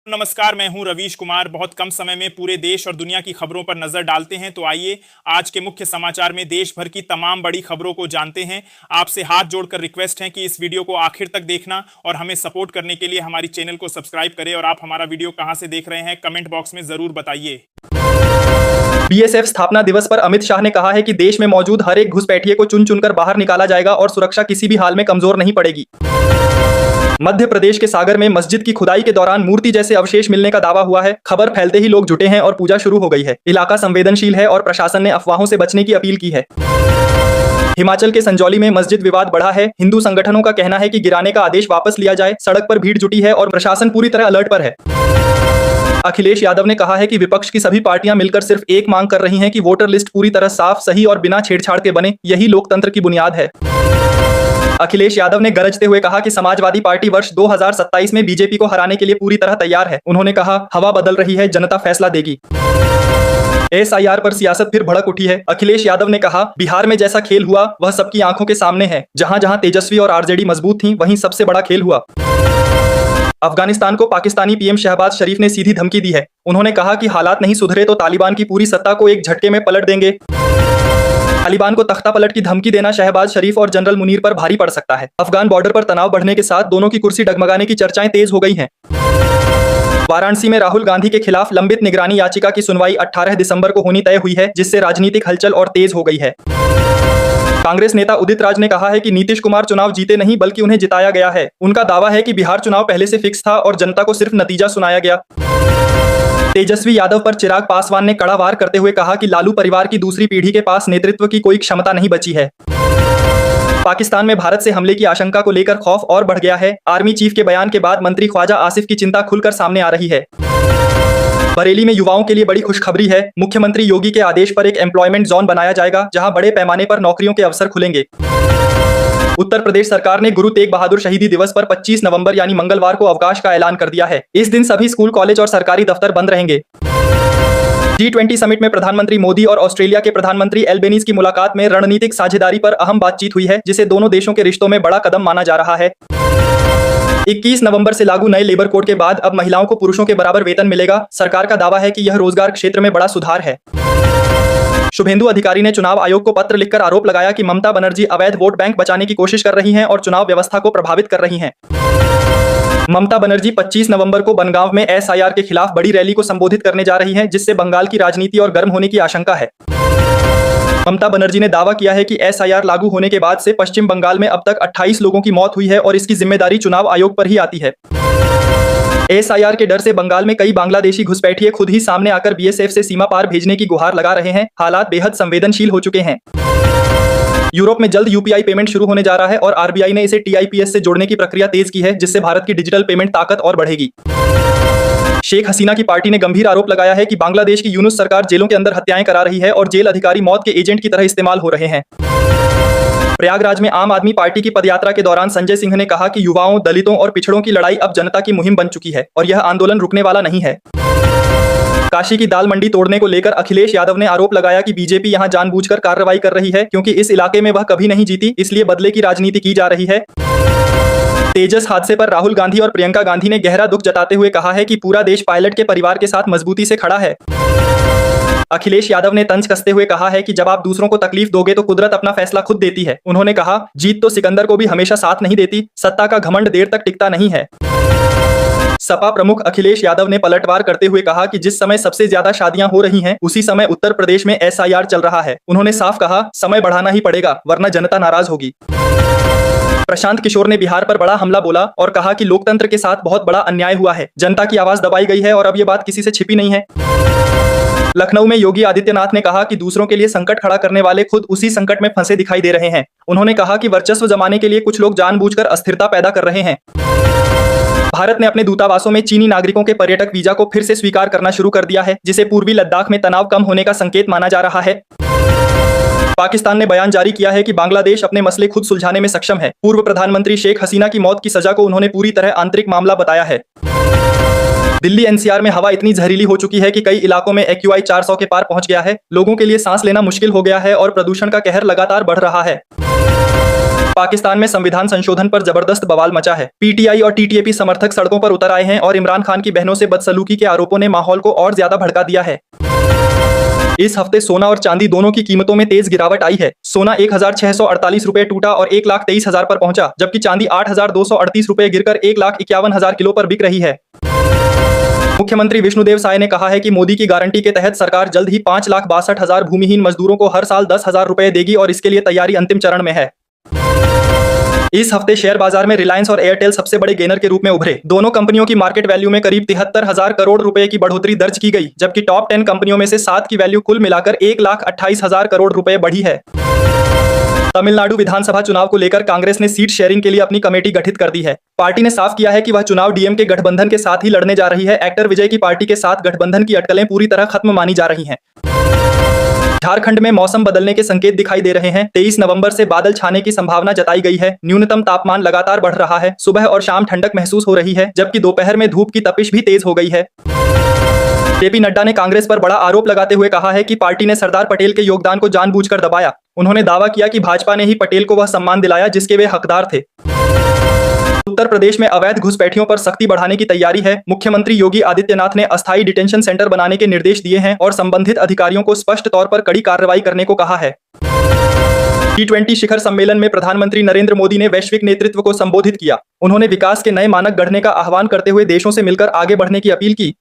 नमस्कार, मैं हूं रवीश कुमार। बहुत कम समय में पूरे देश और दुनिया की खबरों पर नजर डालते हैं, तो आइए आज के मुख्य समाचार में देश भर की तमाम बड़ी खबरों को जानते हैं। आपसे हाथ जोड़कर रिक्वेस्ट है कि इस वीडियो को आखिर तक देखना और हमें सपोर्ट करने के लिए हमारी चैनल को सब्सक्राइब करें। और आप हमारा वीडियो कहां से देख रहे हैं, कमेंट बॉक्स में जरूर बताइए। बीएसएफ स्थापना दिवस पर अमित शाह ने कहा है कि देश में मौजूद हर एक घुसपैठिए को चुन चुनकर बाहर निकाला जाएगा और सुरक्षा किसी भी हाल में कमजोर नहीं पड़ेगी। मध्य प्रदेश के सागर में मस्जिद की खुदाई के दौरान मूर्ति जैसे अवशेष मिलने का दावा हुआ है। खबर फैलते ही लोग जुटे हैं और पूजा शुरू हो गई है। इलाका संवेदनशील है और प्रशासन ने अफवाहों से बचने की अपील की है। हिमाचल के संजौली में मस्जिद विवाद बढ़ा है। हिंदू संगठनों का कहना है कि गिराने का आदेश वापस लिया जाए। सड़क पर भीड़ जुटी है और प्रशासन पूरी तरह अलर्ट पर है। अखिलेश यादव ने कहा है कि विपक्ष की सभी पार्टियां मिलकर सिर्फ एक मांग कर रही हैं कि वोटर लिस्ट पूरी तरह साफ, सही और बिना छेड़छाड़ के बने। यही लोकतंत्र की बुनियाद है। अखिलेश यादव ने गरजते हुए कहा कि समाजवादी पार्टी वर्ष 2027 में बीजेपी को हराने के लिए पूरी तरह तैयार है। उन्होंने कहा, हवा बदल रही है, जनता फैसला देगी। एसआईआर पर सियासत फिर भड़क उठी है। अखिलेश यादव ने कहा, बिहार में जैसा खेल हुआ वह सबकी आंखों के सामने है। जहां जहां तेजस्वी और आरजेडी मजबूत थी, वहीं सबसे बड़ा खेल हुआ। अफगानिस्तान को पाकिस्तानी पीएम शहबाज शरीफ ने सीधी धमकी दी है। उन्होंने कहा कि हालात नहीं सुधरे तो तालिबान की पूरी सत्ता को एक झटके में पलट देंगे। तालिबान को तख्ता पलट की धमकी देना शहबाज शरीफ और जनरल मुनीर पर भारी पड़ सकता है। अफगान बॉर्डर पर तनाव बढ़ने के साथ दोनों की कुर्सी डगमगाने की चर्चाएं तेज हो गई हैं। वाराणसी में राहुल गांधी के खिलाफ लंबित निगरानी याचिका की सुनवाई 18 दिसंबर को होनी तय हुई है, जिससे राजनीतिक हलचल और तेज हो गई है। कांग्रेस नेता उदित राज ने कहा है कि नीतीश कुमार चुनाव जीते नहीं बल्कि उन्हें जिताया गया है। उनका दावा है कि बिहार चुनाव पहले से फिक्स था और जनता को सिर्फ नतीजा सुनाया गया। तेजस्वी यादव पर चिराग पासवान ने कड़ा वार करते हुए कहा कि लालू परिवार की दूसरी पीढ़ी के पास नेतृत्व की कोई क्षमता नहीं बची है। पाकिस्तान में भारत से हमले की आशंका को लेकर खौफ और बढ़ गया है। आर्मी चीफ के बयान के बाद मंत्री ख्वाजा आसिफ की चिंता खुलकर सामने आ रही है। बरेली में युवाओं के लिए बड़ी खुशखबरी है। मुख्यमंत्री योगी के आदेश पर एक एम्प्लॉयमेंट जोन बनाया जाएगा, जहां बड़े पैमाने पर नौकरियों के अवसर खुलेंगे। उत्तर प्रदेश सरकार ने गुरु तेग बहादुर शहीदी दिवस पर 25 नवंबर यानी मंगलवार को अवकाश का ऐलान कर दिया है। इस दिन सभी स्कूल, कॉलेज और सरकारी दफ्तर बंद रहेंगे। G20 समिट में प्रधानमंत्री मोदी और ऑस्ट्रेलिया के प्रधानमंत्री एल्बेनीज की मुलाकात में रणनीतिक साझेदारी पर अहम बातचीत हुई है, जिसे दोनों देशों के रिश्तों में बड़ा कदम माना जा रहा है। 21 नवंबर से लागू नए लेबर कोड के बाद अब महिलाओं को पुरुषों के बराबर वेतन मिलेगा। सरकार का दावा है कि यह रोजगार क्षेत्र में बड़ा सुधार है। शुभेंदु अधिकारी ने चुनाव आयोग को पत्र लिखकर आरोप लगाया कि ममता बनर्जी अवैध वोट बैंक बचाने की कोशिश कर रही हैं और चुनाव व्यवस्था को प्रभावित कर रही हैं। ममता बनर्जी 25 नवंबर को बनगांव में एसआईआर के खिलाफ बड़ी रैली को संबोधित करने जा रही हैं, जिससे बंगाल की राजनीति और गर्म होने की आशंका है। ममता बनर्जी ने दावा किया है कि एसआईआर लागू होने के बाद से पश्चिम बंगाल में अब तक 28 लोगों की मौत हुई है और इसकी जिम्मेदारी चुनाव आयोग पर ही आती है। एसआईआर के डर से बंगाल में कई बांग्लादेशी घुसपैठिए खुद ही सामने आकर बीएसएफ से सीमा पार भेजने की गुहार लगा रहे हैं। हालात बेहद संवेदनशील हो चुके हैं। यूरोप में जल्द यूपीआई पेमेंट शुरू होने जा रहा है और आरबीआई ने इसे टीआईपीएस से जोड़ने की प्रक्रिया तेज की है, जिससे भारत की डिजिटल पेमेंट ताकत और बढ़ेगी। शेख हसीना की पार्टी ने गंभीर आरोप लगाया है कि बांग्लादेश की यूनुस सरकार जेलों के अंदर हत्याएं करा रही है और जेल अधिकारी मौत के एजेंट की तरह इस्तेमाल हो रहे हैं। प्रयागराज में आम आदमी पार्टी की पदयात्रा के दौरान संजय सिंह ने कहा कि युवाओं, दलितों और पिछड़ों की लड़ाई अब जनता की मुहिम बन चुकी है और यह आंदोलन रुकने वाला नहीं है। काशी की दाल मंडी तोड़ने को लेकर अखिलेश यादव ने आरोप लगाया कि बीजेपी यहां जानबूझकर कार्रवाई कर रही है, क्योंकि इस इलाके में वह कभी नहीं जीती, इसलिए बदले की राजनीति की जा रही है। तेजस हादसे पर राहुल गांधी और प्रियंका गांधी ने गहरा दुख जताते हुए कहा है कि पूरा देश पायलट के परिवार के साथ मजबूती से खड़ा है। अखिलेश यादव ने तंज कसते हुए कहा है कि जब आप दूसरों को तकलीफ दोगे तो कुदरत अपना फैसला खुद देती है। उन्होंने कहा, जीत तो सिकंदर को भी हमेशा साथ नहीं देती, सत्ता का घमंड देर तक टिकता नहीं है। सपा प्रमुख अखिलेश यादव ने पलटवार करते हुए कहा कि जिस समय सबसे ज्यादा शादियां हो रही हैं, उसी समय उत्तर प्रदेश में एसआईआर चल रहा है। उन्होंने साफ कहा, समय बढ़ाना ही पड़ेगा वरना जनता नाराज होगी। प्रशांत किशोर ने बिहार पर बड़ा हमला बोला और कहा कि लोकतंत्र के साथ बहुत बड़ा अन्याय हुआ है। जनता की आवाज दबाई गई है और अब ये बात किसी से छिपी नहीं है। लखनऊ में योगी आदित्यनाथ ने कहा कि दूसरों के लिए संकट खड़ा करने वाले खुद उसी संकट में फंसे दिखाई दे रहे हैं। उन्होंने कहा कि वर्चस्व जमाने के लिए कुछ लोग जानबूझकर अस्थिरता पैदा कर रहे हैं। भारत ने अपने दूतावासों में चीनी नागरिकों के पर्यटक वीजा को फिर से स्वीकार करना शुरू कर दिया है, जिसे पूर्वी लद्दाख में तनाव कम होने का संकेत माना जा रहा है। पाकिस्तान ने बयान जारी किया है कि बांग्लादेश अपने मसले खुद सुलझाने में सक्षम है। पूर्व प्रधानमंत्री शेख हसीना की मौत की सजा को उन्होंने पूरी तरह आंतरिक मामला बताया है। दिल्ली एनसीआर में हवा इतनी जहरीली हो चुकी है कि कई इलाकों में एक्यूआई 400 के पार पहुंच गया है। लोगों के लिए सांस लेना मुश्किल हो गया है और प्रदूषण का कहर लगातार बढ़ रहा है। पाकिस्तान में संविधान संशोधन पर जबरदस्त बवाल मचा है। पीटीआई और टीटीएपी समर्थक सड़कों पर उतर आए हैं और इमरान खान की बहनों से बदसलूकी के आरोपों ने माहौल को और ज्यादा भड़का दिया है। इस हफ्ते सोना और चांदी दोनों की कीमतों में तेज गिरावट आई है। सोना 1648 रुपए टूटा और 1,23,000 पर पहुंचा, जबकि चांदी 8,238 रुपए गिरकर 1,51,000 किलो पर बिक रही है। मुख्यमंत्री विष्णुदेव साय ने कहा है कि मोदी की गारंटी के तहत सरकार जल्द ही 5,62,000 भूमिहीन मजदूरों को हर साल 10,000 रुपए देगी और इसके लिए तैयारी अंतिम चरण में है। इस हफ्ते शेयर बाजार में रिलायंस और एयरटेल सबसे बड़े गेनर के रूप में उभरे। दोनों कंपनियों की मार्केट वैल्यू में करीब 73,000 करोड़ रुपए की बढ़ोतरी दर्ज की गई, जबकि टॉप 10 कंपनियों में से 7 की वैल्यू कुल मिलाकर 1,28,000 करोड़ रुपए बढ़ी है। तमिलनाडु विधानसभा चुनाव को लेकर कांग्रेस ने सीट शेयरिंग के लिए अपनी कमेटी गठित कर दी है। पार्टी ने साफ किया है कि वह चुनाव डीएमके गठबंधन के साथ ही लड़ने जा रही है। एक्टर विजय की पार्टी के साथ गठबंधन की अटकलें पूरी तरह खत्म मानी जा रही हैं। झारखंड में मौसम बदलने के संकेत दिखाई दे रहे हैं। 23 नवंबर से बादल छाने की संभावना जताई गई है। न्यूनतम तापमान लगातार बढ़ रहा है। सुबह और शाम ठंडक महसूस हो रही है, जबकि दोपहर में धूप की तपिश भी तेज हो गई है। जेपी नड्डा ने कांग्रेस पर बड़ा आरोप लगाते हुए कहा है कि पार्टी ने सरदार पटेल के योगदान को जानबूझकर दबाया। उन्होंने दावा किया कि भाजपा ने ही पटेल को वह सम्मान दिलाया जिसके वे हकदार थे। उत्तर प्रदेश में अवैध घुसपैठियों पर सख्ती बढ़ाने की तैयारी है। मुख्यमंत्री योगी आदित्यनाथ ने अस्थायी डिटेंशन सेंटर बनाने के निर्देश दिए हैं और संबंधित अधिकारियों को स्पष्ट तौर पर कड़ी कार्रवाई करने को कहा है। G20 शिखर सम्मेलन में प्रधानमंत्री नरेंद्र मोदी ने वैश्विक नेतृत्व को संबोधित किया। उन्होंने विकास के नए मानक गढ़ने का आह्वान करते हुए देशों से मिलकर आगे बढ़ने की अपील की।